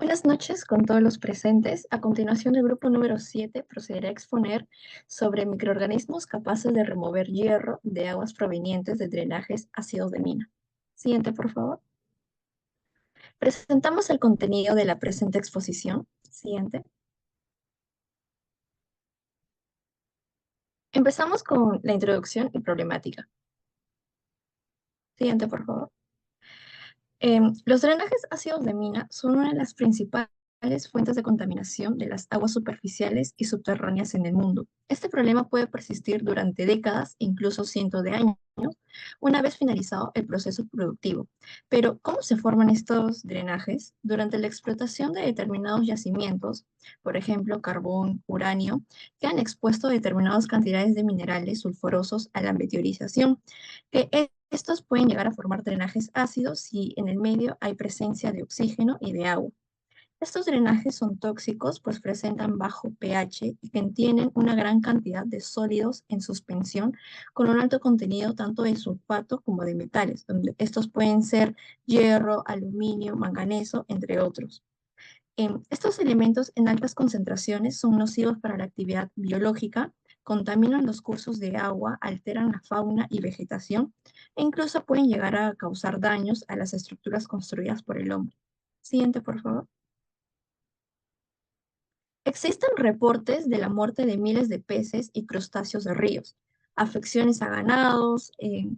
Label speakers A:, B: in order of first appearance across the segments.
A: Buenas noches con todos los presentes. A continuación, el grupo número 7 procederá a exponer sobre microorganismos capaces de remover hierro de aguas provenientes de drenajes ácidos de mina. Siguiente, por favor. Presentamos el contenido de la presente exposición. Siguiente. Empezamos con la introducción y problemática. Siguiente, por favor. Los drenajes ácidos de mina son una de las principales fuentes de contaminación de las aguas superficiales y subterráneas en el mundo. Este problema puede persistir durante décadas, incluso cientos de años, una vez finalizado el proceso productivo. Pero, ¿cómo se forman estos drenajes? Durante la explotación de determinados yacimientos, por ejemplo, carbón, uranio, quedan expuestos determinadas cantidades de minerales sulfurosos a la meteorización, que estos pueden llegar a formar drenajes ácidos si en el medio hay presencia de oxígeno y de agua. Estos drenajes son tóxicos pues presentan bajo pH y contienen una gran cantidad de sólidos en suspensión con un alto contenido tanto de sulfato como de metales, donde estos pueden ser hierro, aluminio, manganeso, entre otros. Estos elementos en altas concentraciones son nocivos para la actividad biológica, contaminan los cursos de agua, alteran la fauna y vegetación e incluso pueden llegar a causar daños a las estructuras construidas por el hombre. Siguiente, por favor. Existen reportes de la muerte de miles de peces y crustáceos de ríos, afecciones a ganados,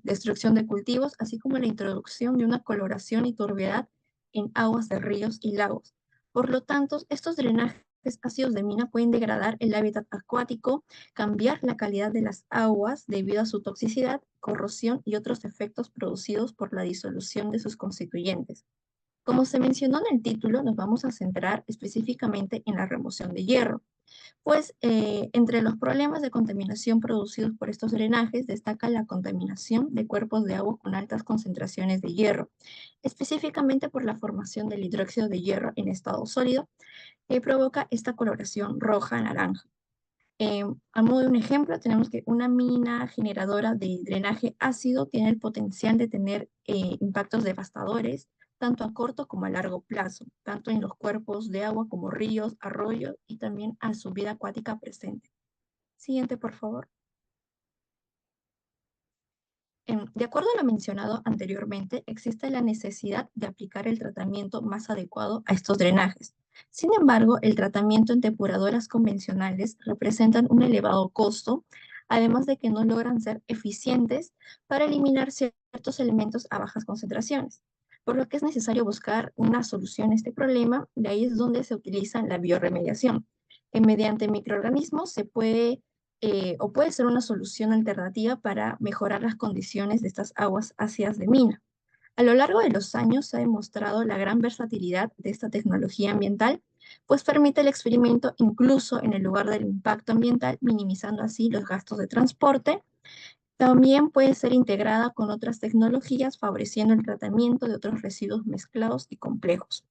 A: destrucción de cultivos, así como la introducción de una coloración y turbiedad en aguas de ríos y lagos. Por lo tanto, estos drenajes ácidos de mina pueden degradar el hábitat acuático, cambiar la calidad de las aguas debido a su toxicidad, corrosión y otros efectos producidos por la disolución de sus constituyentes. Como se mencionó en el título, nos vamos a centrar específicamente en la remoción de hierro, pues entre los problemas de contaminación producidos por estos drenajes destaca la contaminación de cuerpos de agua con altas concentraciones de hierro, específicamente por la formación del hidróxido de hierro en estado sólido, que provoca esta coloración roja-naranja. A modo de un ejemplo, tenemos que una mina generadora de drenaje ácido tiene el potencial de tener impactos devastadores, tanto a corto como a largo plazo, tanto en los cuerpos de agua como ríos, arroyos y también a su vida acuática presente. Siguiente, por favor. De acuerdo a lo mencionado anteriormente, existe la necesidad de aplicar el tratamiento más adecuado a estos drenajes. Sin embargo, el tratamiento en depuradoras convencionales representan un elevado costo, además de que no logran ser eficientes para eliminar ciertos elementos a bajas concentraciones, por lo que es necesario buscar una solución a este problema. De ahí es donde se utiliza la bioremediación, que mediante microorganismos se puede o puede ser una solución alternativa para mejorar las condiciones de estas aguas ácidas de mina. A lo largo de los años se ha demostrado la gran versatilidad de esta tecnología ambiental, pues permite el experimento incluso en el lugar del impacto ambiental, minimizando así los gastos de transporte. También puede ser integrada con otras tecnologías, favoreciendo el tratamiento de otros residuos mezclados y complejos.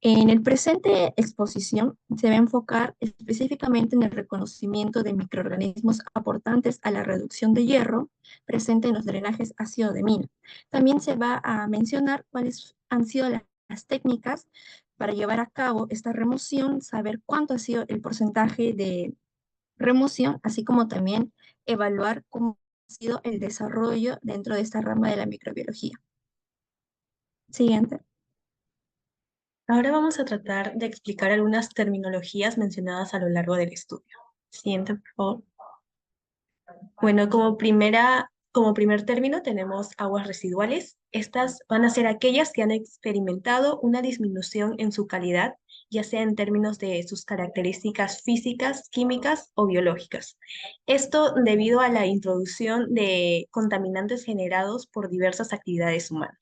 A: En el presente exposición se va a enfocar específicamente en el reconocimiento de microorganismos aportantes a la reducción de hierro presente en los drenajes ácido de mina. También se va a mencionar cuáles han sido las técnicas para llevar a cabo esta remoción, saber cuánto ha sido el porcentaje de remoción, así como también evaluar cómo ha sido el desarrollo dentro de esta rama de la microbiología. Siguiente.
B: Ahora vamos a tratar de explicar algunas terminologías mencionadas a lo largo del estudio. Siguiente, por favor. Bueno, como primer término tenemos aguas residuales. Estas van a ser aquellas que han experimentado una disminución en su calidad, ya sea en términos de sus características físicas, químicas o biológicas. Esto debido a la introducción de contaminantes generados por diversas actividades humanas.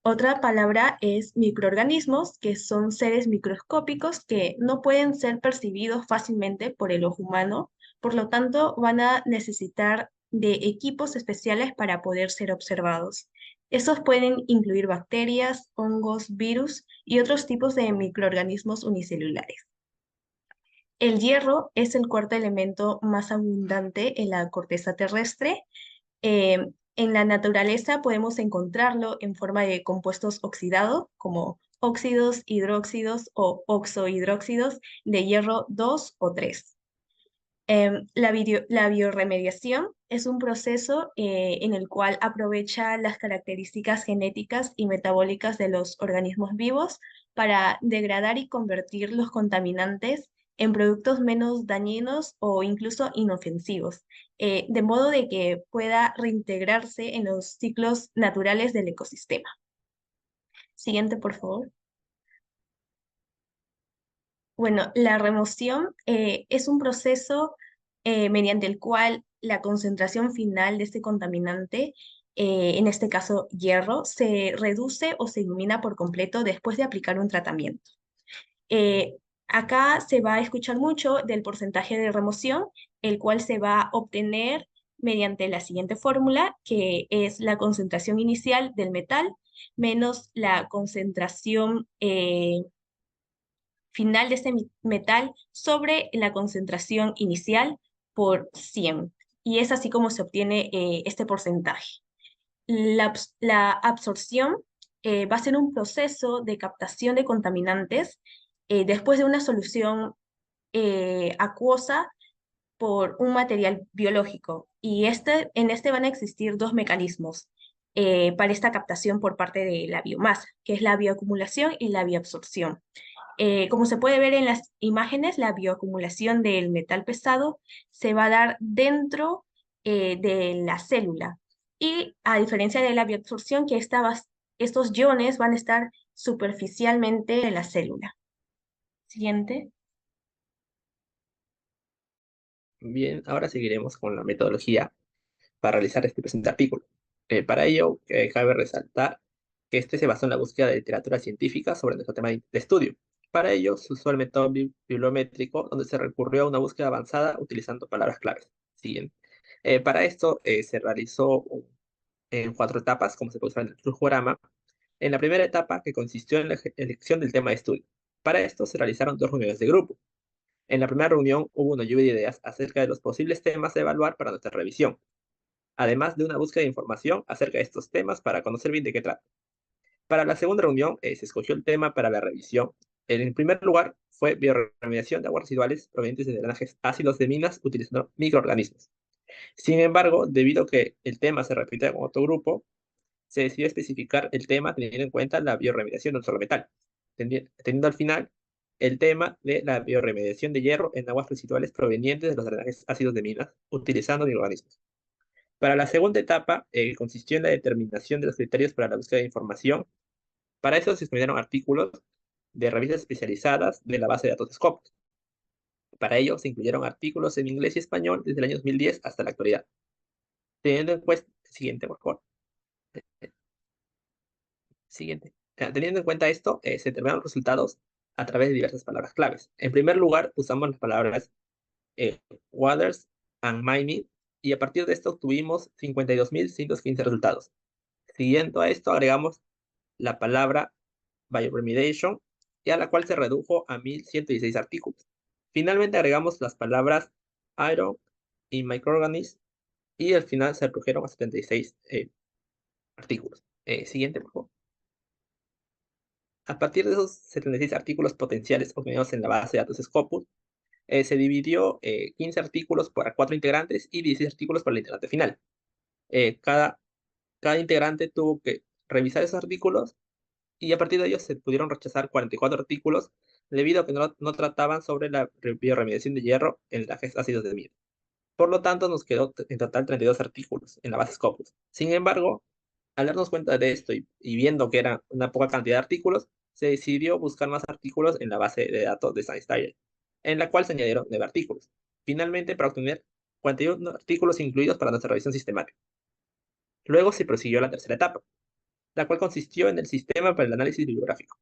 B: Otra palabra es microorganismos, que son seres microscópicos que no pueden ser percibidos fácilmente por el ojo humano, por lo tanto van a necesitar de equipos especiales para poder ser observados. Estos pueden incluir bacterias, hongos, virus y otros tipos de microorganismos unicelulares. El hierro es el cuarto elemento más abundante en la corteza terrestre. En la naturaleza podemos encontrarlo en forma de compuestos oxidados, como óxidos, hidróxidos o oxohidróxidos de hierro 2 o 3. La bioremediación es un proceso en el cual aprovecha las características genéticas y metabólicas de los organismos vivos para degradar y convertir los contaminantes en productos menos dañinos o incluso inofensivos, de modo de que pueda reintegrarse en los ciclos naturales del ecosistema. Siguiente, por favor. Bueno, la remoción es un proceso mediante el cual la concentración final de este contaminante, en este caso hierro, se reduce o se elimina por completo después de aplicar un tratamiento. Eh, Acá se va a escuchar mucho del porcentaje de remoción, el cual se va a obtener mediante la siguiente fórmula, que es la concentración inicial del metal menos la concentración final de este metal sobre la concentración inicial por 100. Y es así como se obtiene este porcentaje. La absorción va a ser un proceso de captación de contaminantes después de una solución acuosa por un material biológico. Y en este van a existir dos mecanismos para esta captación por parte de la biomasa, que es la bioacumulación y la bioabsorción. Como se puede ver en las imágenes, la bioacumulación del metal pesado se va a dar dentro de la célula. Y a diferencia de la bioabsorción, que estos iones van a estar superficialmente en la célula. Siguiente.
C: Bien, ahora seguiremos con la metodología para realizar este presente artículo. Para ello, cabe resaltar que este se basó en la búsqueda de literatura científica sobre nuestro tema de estudio. Para ello, se usó el método bibliométrico, donde se recurrió a una búsqueda avanzada utilizando palabras claves. Siguiente. Para esto, se realizó en 4 etapas, como se puede ver en el flujograma. En la primera etapa, que consistió en la elección del tema de estudio. Para esto, se realizaron 2 reuniones de grupo. En la primera reunión hubo una lluvia de ideas acerca de los posibles temas a evaluar para nuestra revisión, además de una búsqueda de información acerca de estos temas para conocer bien de qué trata. Para la segunda reunión se escogió el tema para la revisión. En primer lugar fue bioremediación de aguas residuales provenientes de drenajes ácidos de minas utilizando microorganismos. Sin embargo, debido a que el tema se repite con otro grupo, se decidió especificar el tema teniendo en cuenta la bioremediación de un solo metal, teniendo al final el tema de la bioremediación de hierro en aguas residuales provenientes de los drenajes ácidos de minas utilizando microorganismos. Para la segunda etapa, consistió en la determinación de los criterios para la búsqueda de información. Para eso se estudiaron artículos de revistas especializadas de la base de datos Scopus. Para ello se incluyeron artículos en inglés y español desde el año 2010 hasta la actualidad. Teniendo en cuenta, siguiente, por favor. Siguiente. Teniendo en cuenta esto, se determinaron los resultados a través de diversas palabras claves. En primer lugar, usamos las palabras eh, Waters and Mining, y a partir de esto obtuvimos 52.115 resultados. Siguiendo a esto, agregamos la palabra bioremediation, y a la cual se redujo a 1.116 artículos. Finalmente agregamos las palabras iron y microorganisms, y al final se redujeron a 76 artículos. Siguiente, por favor. A partir de esos 76 artículos potenciales obtenidos en la base de datos Scopus, se dividió 15 artículos para 4 integrantes y 16 artículos para el integrante final. Cada integrante tuvo que revisar esos artículos, y a partir de ellos se pudieron rechazar 44 artículos debido a que no trataban sobre la bioremediación de hierro en lajes ácidos de miel. Por lo tanto, nos quedó en total 32 artículos en la base Scopus. Sin embargo, al darnos cuenta de esto y viendo que era una poca cantidad de artículos, se decidió buscar más artículos en la base de datos de ScienceDirect, en la cual se añadieron 9 artículos. Finalmente, para obtener 41 artículos incluidos para nuestra revisión sistemática. Luego se prosiguió a la tercera etapa, la cual consistió en el sistema para el análisis bibliográfico.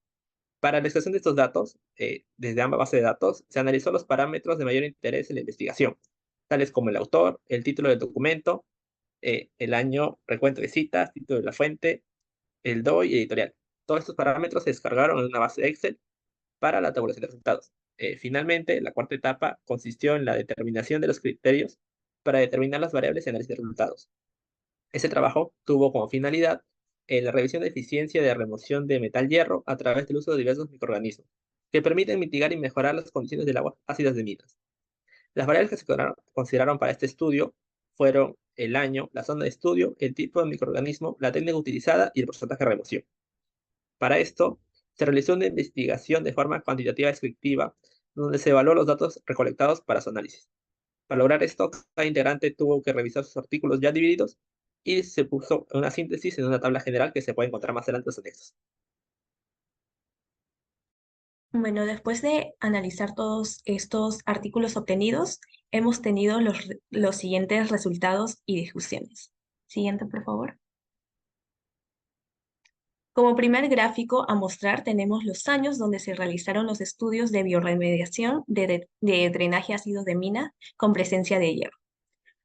C: Para la extracción de estos datos, desde ambas bases de datos, se analizó los parámetros de mayor interés en la investigación, tales como el autor, el título del documento, el año, recuento de citas, título de la fuente, el DOI y editorial. Todos estos parámetros se descargaron en una base de Excel para la tabulación de resultados. Finalmente, la cuarta etapa consistió en la determinación de los criterios para determinar las variables y análisis de resultados. Ese trabajo tuvo como finalidad en la revisión de eficiencia de remoción de metal hierro a través del uso de diversos microorganismos, que permiten mitigar y mejorar las condiciones del agua ácidas de minas. Las variables que se consideraron para este estudio fueron el año, la zona de estudio, el tipo de microorganismo, la técnica utilizada y el porcentaje de remoción. Para esto, se realizó una investigación de forma cuantitativa descriptiva, donde se evaluó los datos recolectados para su análisis. Para lograr esto, cada integrante tuvo que revisar sus artículos ya divididos y se puso una síntesis en una tabla general que se puede encontrar más adelante en los anexos.
B: Bueno, después de analizar todos estos artículos obtenidos, hemos tenido los siguientes resultados y discusiones. Siguiente, por favor. Como primer gráfico a mostrar tenemos los años donde se realizaron los estudios de biorremediación de drenaje ácido de mina con presencia de hierro.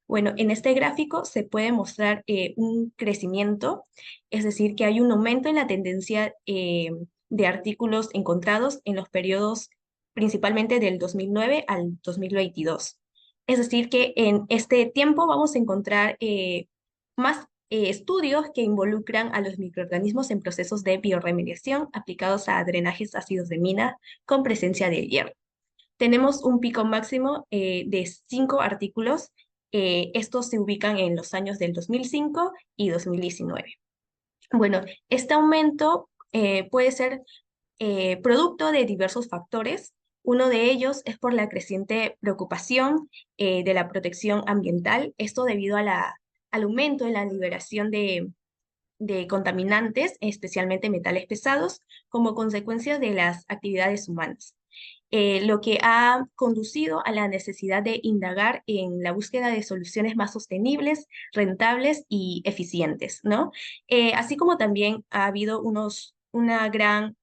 B: Bueno, en este gráfico se puede mostrar un crecimiento, es decir, que hay un aumento en la tendencia de artículos encontrados en los periodos principalmente del 2009 al 2022. Es decir, que en este tiempo vamos a encontrar más estudios que involucran a los microorganismos en procesos de biorremediación aplicados a drenajes ácidos de mina con presencia de hierro. Tenemos un pico máximo de 5 artículos. Estos se ubican en los años del 2005 y 2019. Bueno, este aumento puede ser producto de diversos factores. Uno de ellos es por la creciente preocupación de la protección ambiental, esto debido a al aumento en la liberación de contaminantes, especialmente metales pesados, como consecuencia de las actividades humanas. Lo que ha conducido a la necesidad de indagar en la búsqueda de soluciones más sostenibles, rentables y eficientes, ¿no? Así como también ha habido una gran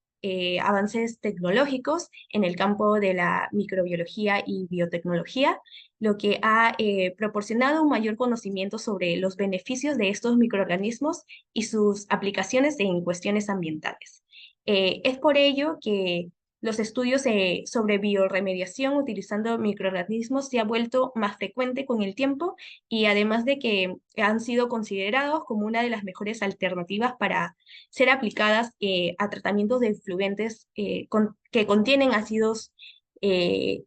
B: avances tecnológicos en el campo de la microbiología y biotecnología, lo que ha proporcionado un mayor conocimiento sobre los beneficios de estos microorganismos y sus aplicaciones en cuestiones ambientales. Es por ello que los estudios sobre biorremediación utilizando microorganismos se ha vuelto más frecuente con el tiempo y además de que han sido considerados como una de las mejores alternativas para ser aplicadas a tratamientos de efluentes que contienen ácidos eh,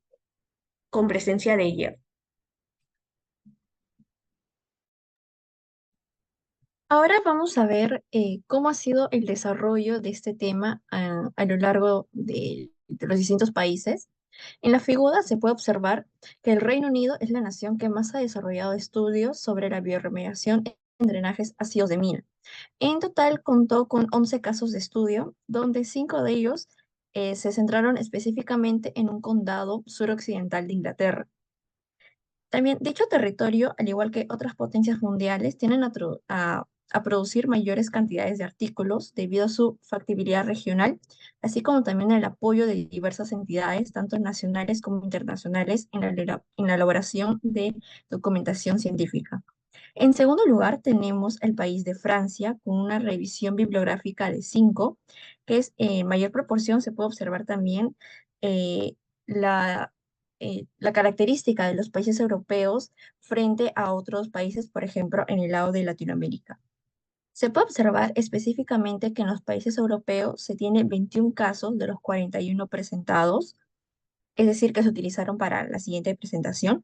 B: con presencia de hierro.
A: Ahora vamos a ver cómo ha sido el desarrollo de este tema a lo largo de los distintos países. En la figura se puede observar que el Reino Unido es la nación que más ha desarrollado estudios sobre la biorremediación en drenajes ácidos de mina. En total contó con 11 casos de estudio, donde 5 de ellos se centraron específicamente en un condado suroccidental de Inglaterra. También dicho territorio, al igual que otras potencias mundiales, tienden a producir mayores cantidades de artículos debido a su factibilidad regional, así como también el apoyo de diversas entidades, tanto nacionales como internacionales, en la elaboración de documentación científica. En segundo lugar, tenemos el país de Francia, con una revisión bibliográfica de 5, que es en mayor proporción se puede observar también eh, la la característica de los países europeos frente a otros países, por ejemplo, en el lado de Latinoamérica. Se puede observar específicamente que en los países europeos se tiene 21 casos de los 41 presentados, es decir, que se utilizaron para la siguiente presentación.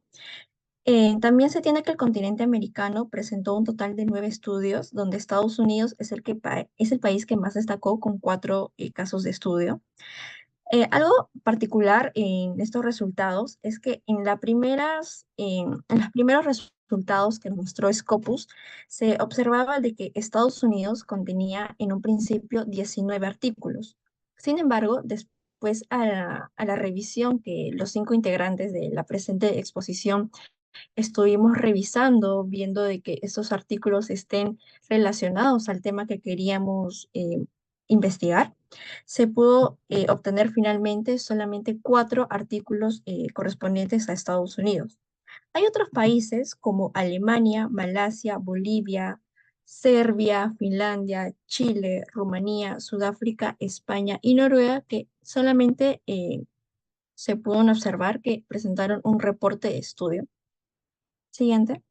A: También se tiene que el continente americano presentó un total de 9 estudios, donde Estados Unidos es el país que más destacó con 4 casos de estudio. Algo particular en estos resultados es que en los primeros resultados que mostró Scopus, se observaba de que Estados Unidos contenía en un principio 19 artículos. Sin embargo, después a la revisión que los 5 integrantes de la presente exposición estuvimos revisando, viendo de que estos artículos estén relacionados al tema que queríamos investigar, se pudo obtener finalmente solamente 4 artículos correspondientes a Estados Unidos. Hay otros países como Alemania, Malasia, Bolivia, Serbia, Finlandia, Chile, Rumanía, Sudáfrica, España y Noruega que solamente se pudo observar que presentaron un reporte de estudio. Siguiente.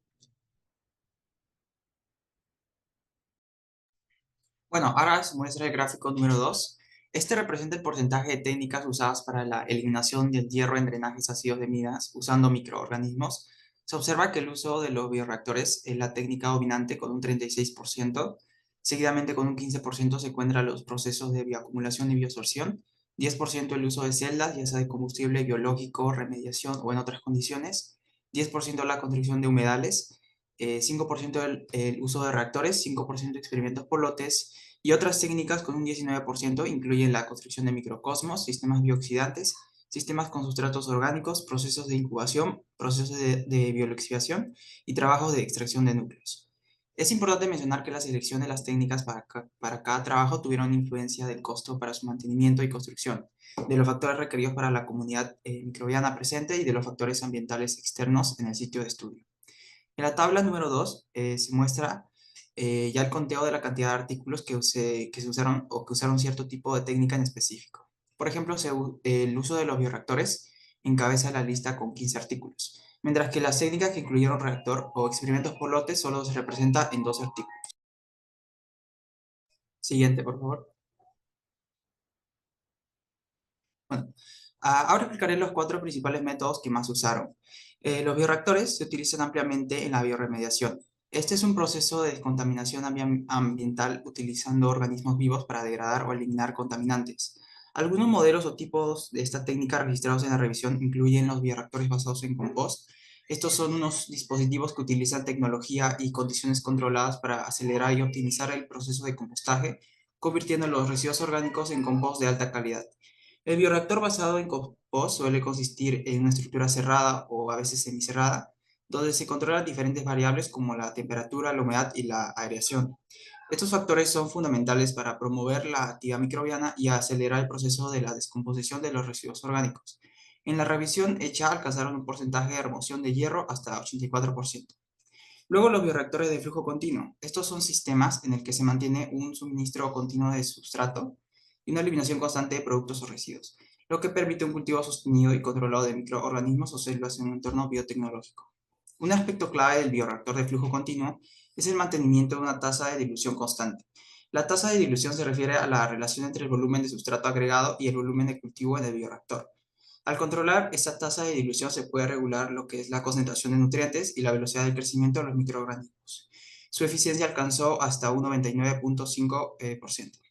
D: Bueno, ahora se muestra el gráfico número 2. Este representa el porcentaje de técnicas usadas para la eliminación del hierro en drenajes ácidos de minas usando microorganismos. Se observa que el uso de los bioreactores es la técnica dominante con un 36%. Seguidamente con un 15% se encuentran los procesos de bioacumulación y biosorción. 10% el uso de celdas, ya sea de combustible biológico, remediación o en otras condiciones. 10% la construcción de humedales. 5% el uso de reactores, 5% experimentos por lotes, y otras técnicas con un 19% incluyen la construcción de microcosmos, sistemas bioxidantes, sistemas con sustratos orgánicos, procesos de incubación, procesos de biolixiviación y trabajos de extracción de núcleos. Es importante mencionar que la selección de las técnicas para cada trabajo tuvieron influencia del costo para su mantenimiento y construcción, de los factores requeridos para la comunidad microbiana presente y de los factores ambientales externos en el sitio de estudio. En la tabla número 2 se muestra ya el conteo de la cantidad de artículos que se usaron o que usaron cierto tipo de técnica en específico. Por ejemplo, el uso de los bioreactores encabeza la lista con 15 artículos, mientras que las técnicas que incluyeron reactor o experimentos por lotes solo se representa en 2 artículos. Siguiente, por favor. Bueno, ahora explicaré los 4 principales métodos que más usaron. Los bioreactores se utilizan ampliamente en la bioremediación. Este es un proceso de descontaminación ambiental utilizando organismos vivos para degradar o eliminar contaminantes. Algunos modelos o tipos de esta técnica registrados en la revisión incluyen los bioreactores basados en compost. Estos son unos dispositivos que utilizan tecnología y condiciones controladas para acelerar y optimizar el proceso de compostaje, convirtiendo los residuos orgánicos en compost de alta calidad. El bioreactor basado en compost suele consistir en una estructura cerrada o a veces semicerrada, donde se controlan diferentes variables como la temperatura, la humedad y la aireación. Estos factores son fundamentales para promover la actividad microbiana y acelerar el proceso de la descomposición de los residuos orgánicos. En la revisión hecha alcanzaron un porcentaje de remoción de hierro hasta 84%. Luego los bioreactores de flujo continuo. Estos son sistemas en el que se mantiene un suministro continuo de sustrato y una eliminación constante de productos o residuos, lo que permite un cultivo sostenido y controlado de microorganismos o células en un entorno biotecnológico. Un aspecto clave del bioreactor de flujo continuo es el mantenimiento de una tasa de dilución constante. La tasa de dilución se refiere a la relación entre el volumen de sustrato agregado y el volumen de cultivo en el bioreactor. Al controlar esta tasa de dilución se puede regular lo que es la concentración de nutrientes y la velocidad de crecimiento de los microorganismos. Su eficiencia alcanzó hasta un 99.5%.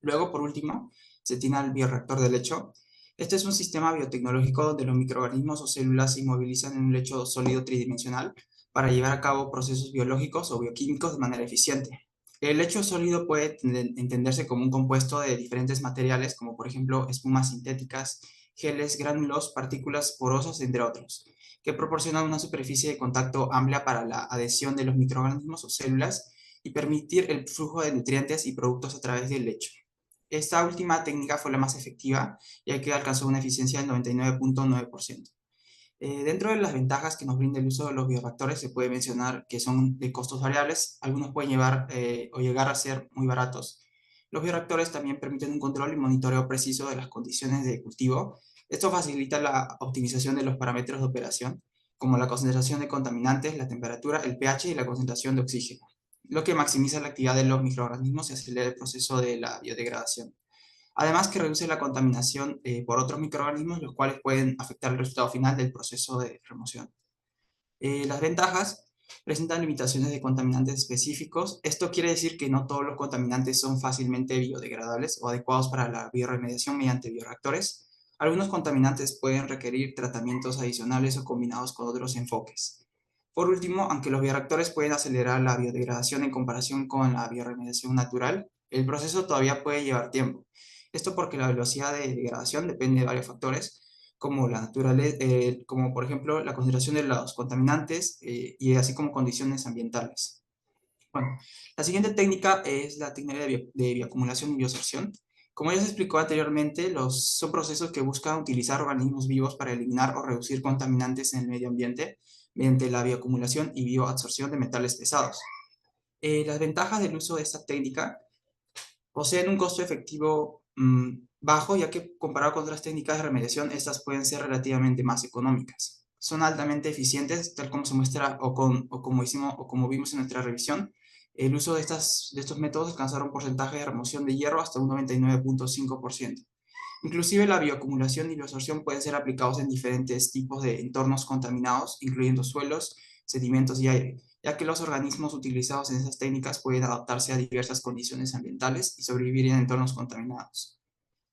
D: Luego, por último, se tiene el bioreactor de lecho. Este es un sistema biotecnológico donde los microorganismos o células se inmovilizan en un lecho sólido tridimensional para llevar a cabo procesos biológicos o bioquímicos de manera eficiente. El lecho sólido puede entenderse como un compuesto de diferentes materiales, como por ejemplo espumas sintéticas, geles, gránulos, partículas porosas, entre otros, que proporcionan una superficie de contacto amplia para la adhesión de los microorganismos o células y permitir el flujo de nutrientes y productos a través del lecho. Esta última técnica fue la más efectiva, ya que alcanzó una eficiencia del 99.9%. Dentro de las ventajas que nos brinda el uso de los bioreactores se puede mencionar que son de costos variables, algunos pueden llevar o llegar a ser muy baratos. Los bioreactores también permiten un control y monitoreo preciso de las condiciones de cultivo. Esto facilita la optimización de los parámetros de operación, como la concentración de contaminantes, la temperatura, el pH y la concentración de oxígeno, lo que maximiza la actividad de los microorganismos y acelera el proceso de la biodegradación. Además que reduce la contaminación por otros microorganismos, los cuales pueden afectar el resultado final del proceso de remoción. Las ventajas presentan limitaciones de contaminantes específicos. Esto quiere decir que no todos los contaminantes son fácilmente biodegradables o adecuados para la bioremediación mediante bioreactores. Algunos contaminantes pueden requerir tratamientos adicionales o combinados con otros enfoques. Por último, aunque los bioreactores pueden acelerar la biodegradación en comparación con la bioremediación natural, el proceso todavía puede llevar tiempo. Esto porque la velocidad de degradación depende de varios factores, como la naturaleza, como por ejemplo la concentración de los contaminantes y así como condiciones ambientales. Bueno, la siguiente técnica es la técnica de bioacumulación y biosorción. Como ya se explicó anteriormente, son procesos que buscan utilizar organismos vivos para eliminar o reducir contaminantes en el medio ambiente mediante la bioacumulación y bioabsorción de metales pesados. Las ventajas del uso de esta técnica poseen un costo efectivo bajo, ya que comparado con otras técnicas de remediación, estas pueden ser relativamente más económicas. Son altamente eficientes, tal como se muestra o como vimos en nuestra revisión, El uso de estos métodos alcanzaron porcentaje de remoción de hierro hasta un 99,5%. Inclusive la bioacumulación y bioabsorción pueden ser aplicados en diferentes tipos de entornos contaminados, incluyendo suelos, sedimentos y aire, ya que los organismos utilizados en esas técnicas pueden adaptarse a diversas condiciones ambientales y sobrevivir en entornos contaminados.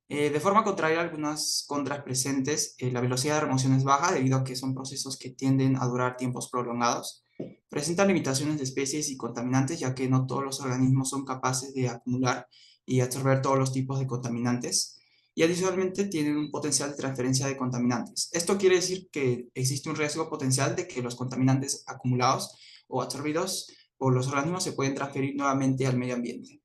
D: De forma contraria a algunas contras presentes, la velocidad de remoción es baja debido a que son procesos que tienden a durar tiempos prolongados. Presentan limitaciones de especies y contaminantes, ya que no todos los organismos son capaces de acumular y absorber todos los tipos de contaminantes. Y adicionalmente tienen un potencial de transferencia de contaminantes. Esto quiere decir que existe un riesgo potencial de que los contaminantes acumulados o absorbidos por los organismos se pueden transferir nuevamente al medio ambiente.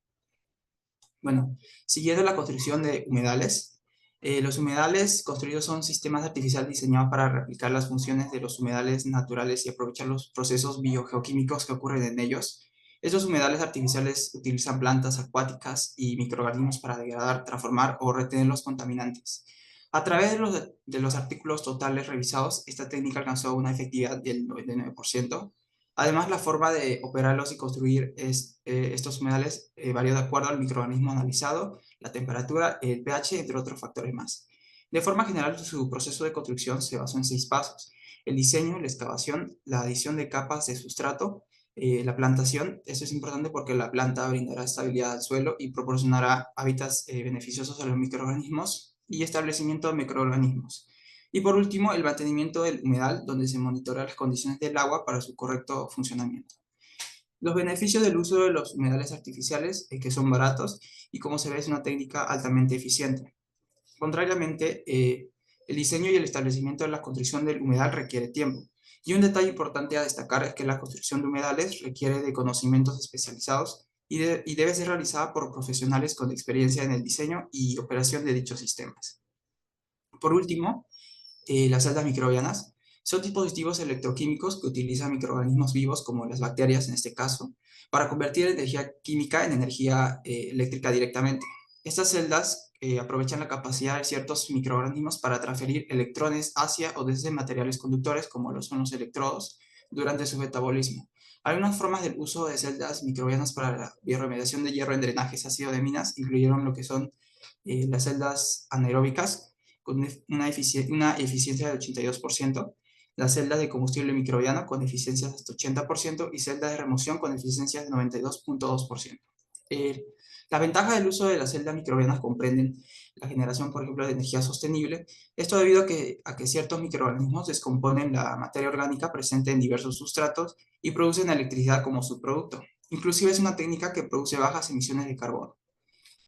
D: Bueno, siguiendo la construcción de humedales, los humedales construidos son sistemas artificiales diseñados para replicar las funciones de los humedales naturales y aprovechar los procesos biogeoquímicos que ocurren en ellos. Estos humedales artificiales utilizan plantas acuáticas y microorganismos para degradar, transformar o retener los contaminantes. A través de los artículos totales revisados, esta técnica alcanzó una efectividad del 99%. Además, la forma de operarlos y construir estos humedales varía de acuerdo al microorganismo analizado, la temperatura, el pH, entre otros factores más. De forma general, su proceso de construcción se basó en 6 pasos: el diseño, la excavación, la adición de capas de sustrato, la plantación. Esto es importante porque la planta brindará estabilidad al suelo y proporcionará hábitats beneficiosos a los microorganismos, y establecimiento de microorganismos. Y por último, el mantenimiento del humedal, donde se monitorea las condiciones del agua para su correcto funcionamiento. Los beneficios del uso de los humedales artificiales es que son baratos y, como se ve, es una técnica altamente eficiente. Contrariamente, el diseño y el establecimiento de la construcción del humedal requiere tiempo. Y un detalle importante a destacar es que la construcción de humedales requiere de conocimientos especializados y debe ser realizada por profesionales con experiencia en el diseño y operación de dichos sistemas. Por último, las celdas microbianas son dispositivos electroquímicos que utilizan microorganismos vivos, como las bacterias en este caso, para convertir energía química en energía eléctrica directamente. Estas celdas aprovechan la capacidad de ciertos microorganismos para transferir electrones hacia o desde materiales conductores, como lo son los electrodos, durante su metabolismo. Algunas formas del uso de celdas microbianas para la bioremediación de hierro en drenajes ácido de minas incluyeron lo que son las celdas anaeróbicas, con una eficiencia del 82%, las celdas de combustible microbiano con eficiencias de hasta 80% y celdas de remoción con eficiencias de 92,2%. La ventaja del uso de las celdas microbianas comprenden la generación, por ejemplo, de energía sostenible. Esto debido a que ciertos microorganismos descomponen la materia orgánica presente en diversos sustratos y producen electricidad como subproducto. Inclusive es una técnica que produce bajas emisiones de carbono.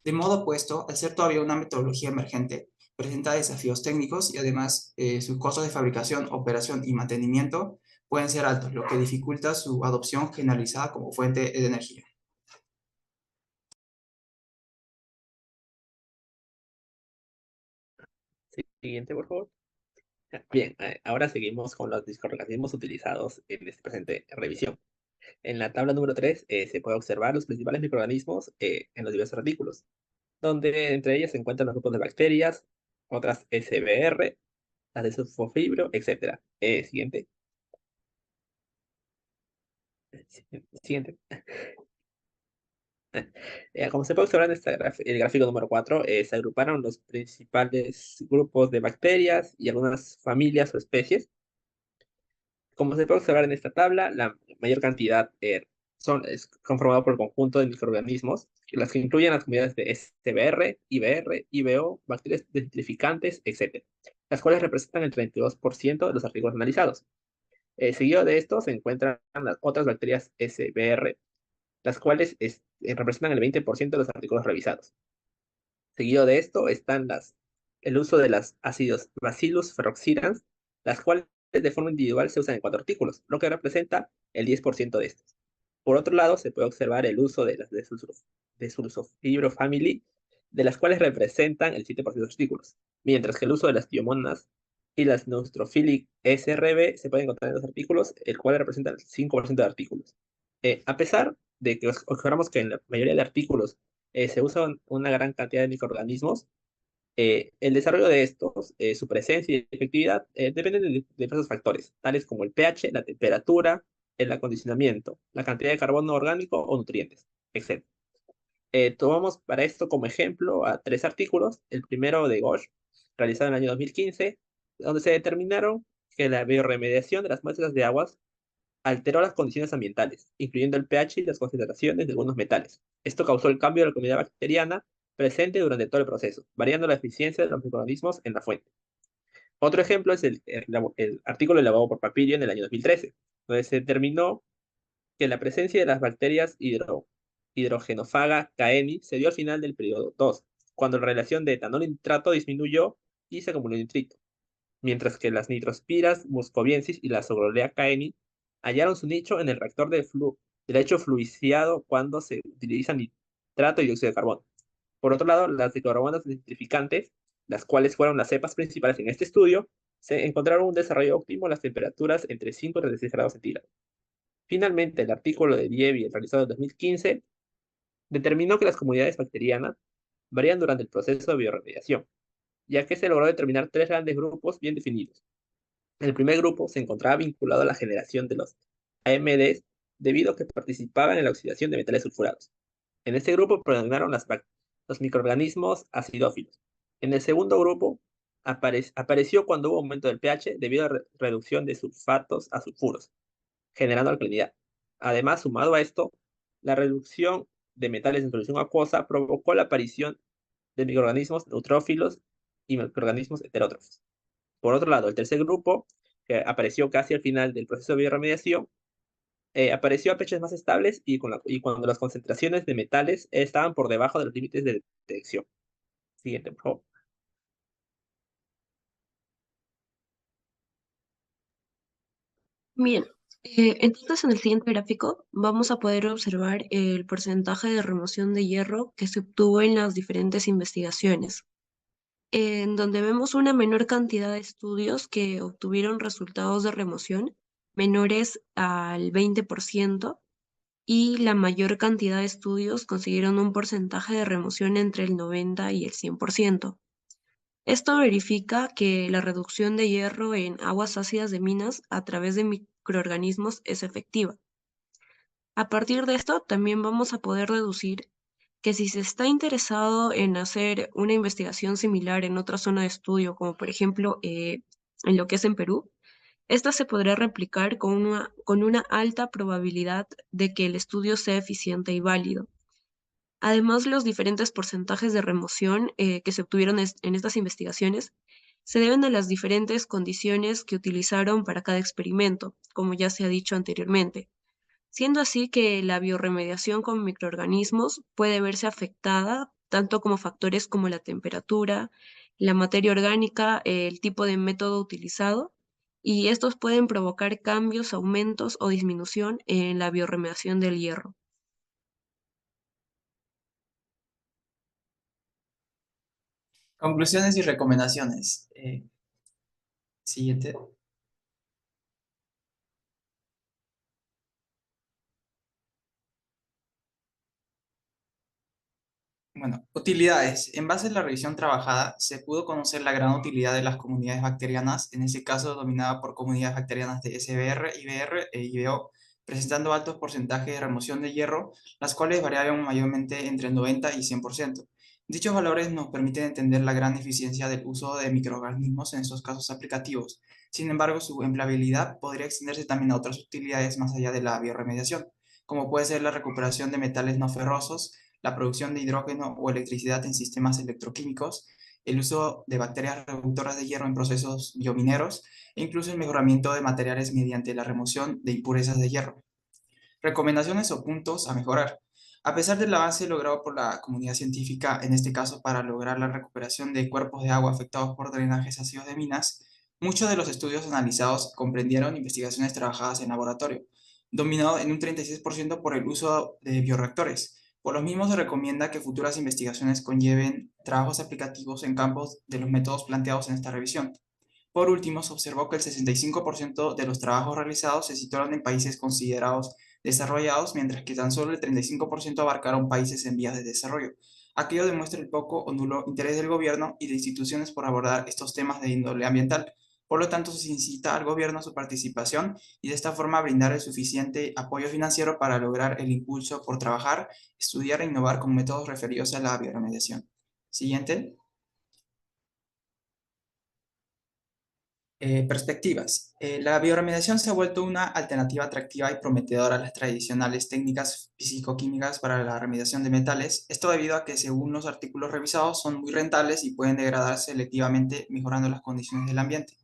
D: De modo opuesto, al ser todavía una metodología emergente, presenta desafíos técnicos y además sus costos de fabricación, operación y mantenimiento pueden ser altos, lo que dificulta su adopción generalizada como fuente de energía.
C: Siguiente, por favor. Bien, ahora seguimos con los microorganismos utilizados en esta presente revisión. En la tabla número 3 se puede observar los principales microorganismos en los diversos artículos, donde entre ellas se encuentran los grupos de bacterias, otras SBR, las de sulfofibro, etc. Siguiente. Siguiente. Como se puede observar en el gráfico número 4, se agruparon los principales grupos de bacterias y algunas familias o especies. Como se puede observar en esta tabla, la mayor cantidad es conformado por el conjunto de microorganismos, las que incluyen las comunidades de SBR, IBR, IBO, bacterias denitrificantes, etc., las cuales representan el 32% de los artículos analizados. Seguido de esto se encuentran las otras bacterias SBR, las cuales representan el 20% de los artículos revisados. Seguido de esto están el uso de las ácidos Bacillus ferroxidans, las cuales de forma individual se usan en 4 artículos, lo que representa el 10% de estos. Por otro lado, se puede observar el uso de las de sulfofibro family, de las cuales representan el 7% de los artículos, mientras que el uso de las tiomonas y las Neutrophilic SRB se pueden encontrar en los artículos, el cual representa el 5% de artículos. A pesar de que observamos que en la mayoría de artículos se usa una gran cantidad de microorganismos, el desarrollo de estos, su presencia y efectividad, dependen de diversos factores, tales como el pH, la temperatura, el acondicionamiento, la cantidad de carbono orgánico o nutrientes, etc. Tomamos para esto como ejemplo a 3 artículos. El primero de Ghosh, realizado en el año 2015, donde se determinaron que la bioremediación de las muestras de aguas alteró las condiciones ambientales, incluyendo el pH y las concentraciones de algunos metales. Esto causó el cambio de la comunidad bacteriana presente durante todo el proceso, variando la eficiencia de los microorganismos en la fuente. Otro ejemplo es el artículo elaborado por Papilio en el año 2013, donde se determinó que la presencia de las bacterias hidrogenófaga Caeni se dio al final del periodo 2, cuando la relación de etanol y nitrato disminuyó y se acumuló nitrito, mientras que las nitrospiras muscoviensis y la Sobrolea caeni hallaron su nicho en el reactor de lecho fluiciado cuando se utilizan nitrato y dióxido de carbono. Por otro lado, las ciclorromanas nitrificantes, las cuales fueron las cepas principales en este estudio, se encontraron un desarrollo óptimo a las temperaturas entre 5 y 36 grados centígrados. Finalmente, el artículo de Dievy, realizado en 2015, determinó que las comunidades bacterianas varían durante el proceso de bioremediación, ya que se logró determinar 3 grandes grupos bien definidos. El primer grupo se encontraba vinculado a la generación de los AMDs debido a que participaban en la oxidación de metales sulfurados. En este grupo predominaron los microorganismos acidófilos. En el segundo grupo apareció cuando hubo aumento del pH debido a reducción de sulfatos a sulfuros, generando alcalinidad. Además, sumado a esto, la reducción de metales en solución acuosa provocó la aparición de microorganismos neutrófilos y microorganismos heterótrofos. Por otro lado, el tercer grupo, que apareció casi al final del proceso de bioremediación, apareció a pHs más estables y cuando las concentraciones de metales estaban por debajo de los límites de detección. Siguiente, por favor.
E: Bien, entonces en el siguiente gráfico vamos a poder observar el porcentaje de remoción de hierro que se obtuvo en las diferentes investigaciones, en donde vemos una menor cantidad de estudios que obtuvieron resultados de remoción menores al 20% y la mayor cantidad de estudios consiguieron un porcentaje de remoción entre el 90 y el 100%. Esto verifica que la reducción de hierro en aguas ácidas de minas a través de microorganismos es efectiva. A partir de esto, también vamos a poder deducir que si se está interesado en hacer una investigación similar en otra zona de estudio, como por ejemplo en lo que es en Perú, esta se podrá replicar con una alta probabilidad de que el estudio sea eficiente y válido. Además, los diferentes porcentajes de remoción que se obtuvieron en estas investigaciones se deben a las diferentes condiciones que utilizaron para cada experimento, como ya se ha dicho anteriormente, siendo así que la bioremediación con microorganismos puede verse afectada tanto como factores como la temperatura, la materia orgánica, el tipo de método utilizado, y estos pueden provocar cambios, aumentos o disminución en la bioremediación del hierro.
D: Conclusiones y recomendaciones. Siguiente. Bueno, utilidades. En base a la revisión trabajada, se pudo conocer la gran utilidad de las comunidades bacterianas, en este caso dominada por comunidades bacterianas de SBR, IBR e IBO, presentando altos porcentajes de remoción de hierro, las cuales variaron mayormente entre el 90 y 100%. Dichos valores nos permiten entender la gran eficiencia del uso de microorganismos en estos casos aplicativos. Sin embargo, su empleabilidad podría extenderse también a otras utilidades más allá de la bioremediación, como puede ser la recuperación de metales no ferrosos, la producción de hidrógeno o electricidad en sistemas electroquímicos, el uso de bacterias reductoras de hierro en procesos biomineros e incluso el mejoramiento de materiales mediante la remoción de impurezas de hierro. Recomendaciones o puntos a mejorar. A pesar del avance logrado por la comunidad científica, en este caso para lograr la recuperación de cuerpos de agua afectados por drenajes ácidos de minas, muchos de los estudios analizados comprendieron investigaciones trabajadas en laboratorio, dominado en un 36% por el uso de bioreactores. Por lo mismo, se recomienda que futuras investigaciones conlleven trabajos aplicativos en campos de los métodos planteados en esta revisión. Por último, se observó que el 65% de los trabajos realizados se situaron en países considerados desarrollados, mientras que tan solo el 35% abarcaron países en vías de desarrollo. Aquello demuestra el poco o nulo interés del gobierno y de instituciones por abordar estos temas de índole ambiental, Por lo tanto, se incita al gobierno a su participación y de esta forma brindar el suficiente apoyo financiero para lograr el impulso por trabajar, estudiar e innovar con métodos referidos a la bioremediación. Siguiente. Perspectivas. La bioremediación se ha vuelto una alternativa atractiva y prometedora a las tradicionales técnicas físico-químicas para la remediación de metales. Esto debido a que, según los artículos revisados, son muy rentables y pueden degradarse selectivamente mejorando las condiciones del ambiente,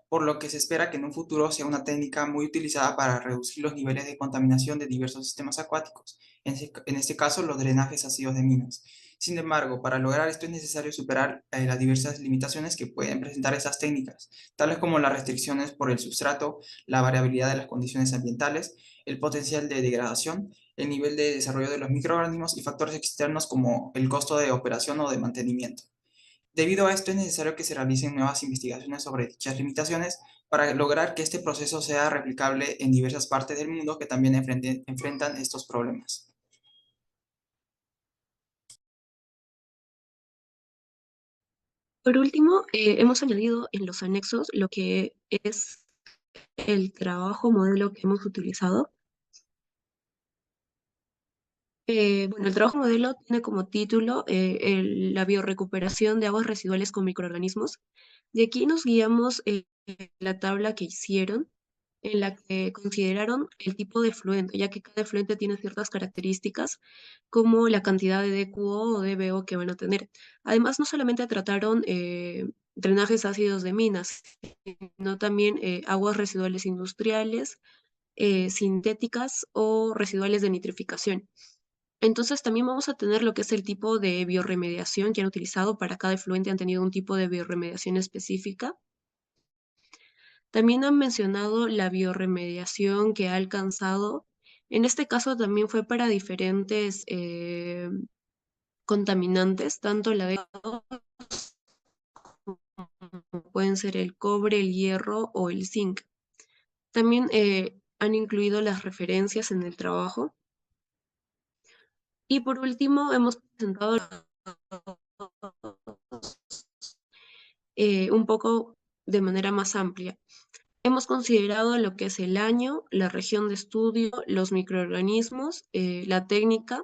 D: por lo que se espera que en un futuro sea una técnica muy utilizada para reducir los niveles de contaminación de diversos sistemas acuáticos, en este caso los drenajes ácidos de minas. Sin embargo, para lograr esto es necesario superar las diversas limitaciones que pueden presentar estas técnicas, tales como las restricciones por el sustrato, la variabilidad de las condiciones ambientales, el potencial de degradación, el nivel de desarrollo de los microorganismos y factores externos como el costo de operación o de mantenimiento. Debido a esto es necesario que se realicen nuevas investigaciones sobre dichas limitaciones para lograr que este proceso sea replicable en diversas partes del mundo que también enfrentan estos problemas.
E: Por último, hemos añadido en los anexos lo que es el trabajo modelo que hemos utilizado. Bueno, el trabajo modelo tiene como título la biorecuperación de aguas residuales con microorganismos. De aquí nos guiamos la tabla que hicieron, en la que consideraron el tipo de efluente, ya que cada efluente tiene ciertas características, como la cantidad de DQO o DBO que van a tener. Además, no solamente trataron drenajes ácidos de minas, sino también aguas residuales industriales, sintéticas o residuales de nitrificación. Entonces también vamos a tener lo que es el tipo de bioremediación que han utilizado. Para cada efluente han tenido un tipo de bioremediación específica. También han mencionado la bioremediación que ha alcanzado. En este caso también fue para diferentes contaminantes, tanto la de pueden ser el cobre, el hierro o el zinc. También han incluido las referencias en el trabajo. Y por último, hemos presentado un poco de manera más amplia. Hemos considerado lo que es el año, la región de estudio, los microorganismos, la técnica,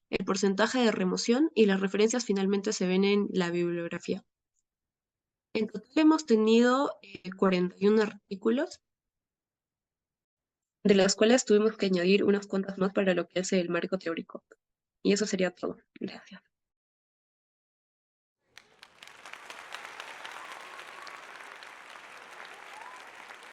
E: el porcentaje de remoción y las referencias finalmente se ven en la bibliografía. En total hemos tenido 41 artículos, de las cuales tuvimos que añadir unas cuantas más para lo que es el marco teórico. Y eso sería todo. Gracias.